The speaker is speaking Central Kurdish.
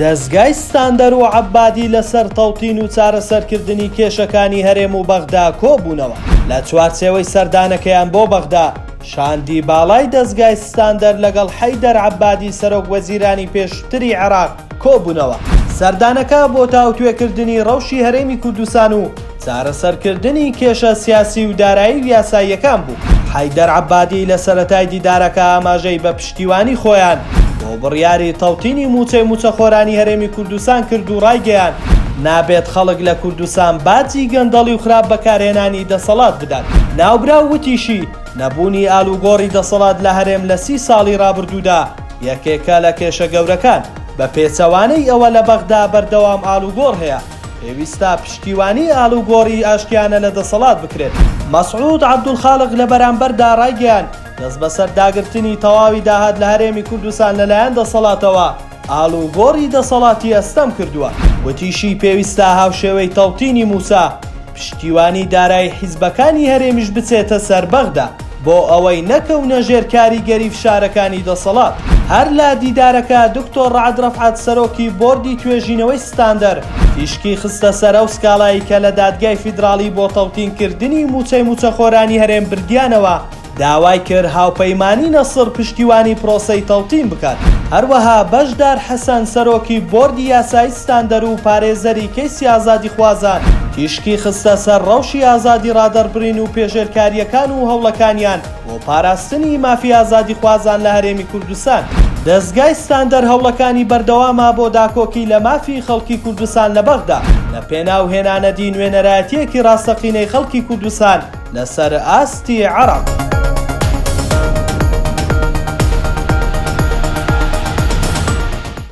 دەستگای ستاندەر و عەبادی لەسەر تەوتین و چارەسەرکردنی کێشەکانی هەرێم و بەغدا کۆبوونەوە. لە چوارچێوەی سەردانەکەیان بۆ بەغدا شاندی باڵای دەستگای ستاندەر لەگەڵ حەیدەر عەبادی سەرۆک وەزیرانی پێشووتری عێراق کۆبوونەوە. سەردانەکە بۆ تاوتوێکردنی ڕەوشی هەرێمی کوردستان و چارەسەرکردنی کێشە سیاسی و دارایی یاساییەکان بوو. حەیدەر عەبادی لە سەرەتای دیدارەکە ئاماژەی بە پشتیوانی خۆیان بۆ بڕیاری تەوتینی موچەخۆرانی هەرێمی کوردستان کرد و ڕایگەیاند نابێت خەڵک لە کوردستان باجی گەندەڵی و خراپ بەکارهێنانی دەسەڵات بدات. ناوبراو وتیشی نەبوونی ئالوگۆڕی دەسەڵات لە هەرێم لە 30 ساڵی ڕابردوودا یەکێکە لە کێشە گەورەکان. بە پێچەوانەی ئەوە لە بەغدا بەردەوام ئالوگۆڕ هەیە. پێویستە پشتیوانی ئالوگۆڕی ئاشتیانە لە دەسەڵات بکرێت. مەسعود عەبدولخالق لە بەرامبەردا ڕایگەیاند دەست بەسەر داگرتنی تەواوی داهات لە هەرێمی کوردستان لەلایەن دەسەڵاتەوە ئالوگۆڕی دەسەڵاتی ئەستەم کردووە. وتیشی پێویستە هاوشێوەی تەوتینی موسا پشتیوانی دارایی حیزبەکانی هەرێمیش بچێتە سەر بەغدا بۆ ئەوەی نەکەونە ژێر کاریگەری فشارەکانی دەسەڵات. هەر لە دیدارەکە دکتۆر ڕەعەد ڕەفعەت سەرۆکی بۆردی توێژینەوەی ستاندەر تیشکی خستە سەر ئەو سکاڵایی کە لە دادگای فیدراڵی بۆ تەوتینکردنی موچەخۆرانی هەرێم بردیانەوە داوای کرد هاوپەیمانی نەسر پشتیوانی پرۆسەی تەوتین بکات. هەروەها بەشدار حەسەن سەرۆکی بۆردی یاسایی ستاندەر و پارێزەری کەیسی ئازادی خوازان تیشکی خستە سەر ڕەوشی ئازادی ڕادەربڕین و پێشێرکاریەکان و هەوڵەکانیان بۆ پاراستنی مافی ئازادی خوازان لە هەرێمی کوردستان. دەستگای ستاندەر هەوڵەکانی بەردەوامە بۆ داکۆکی لە مافی خەڵکی کوردستان لە بەغدا لە پێناوهێنانەدی نوێنەرایەتیەکی ڕاستەقینەی خەڵکی کوردستان لەسەر ئاستی عێراق.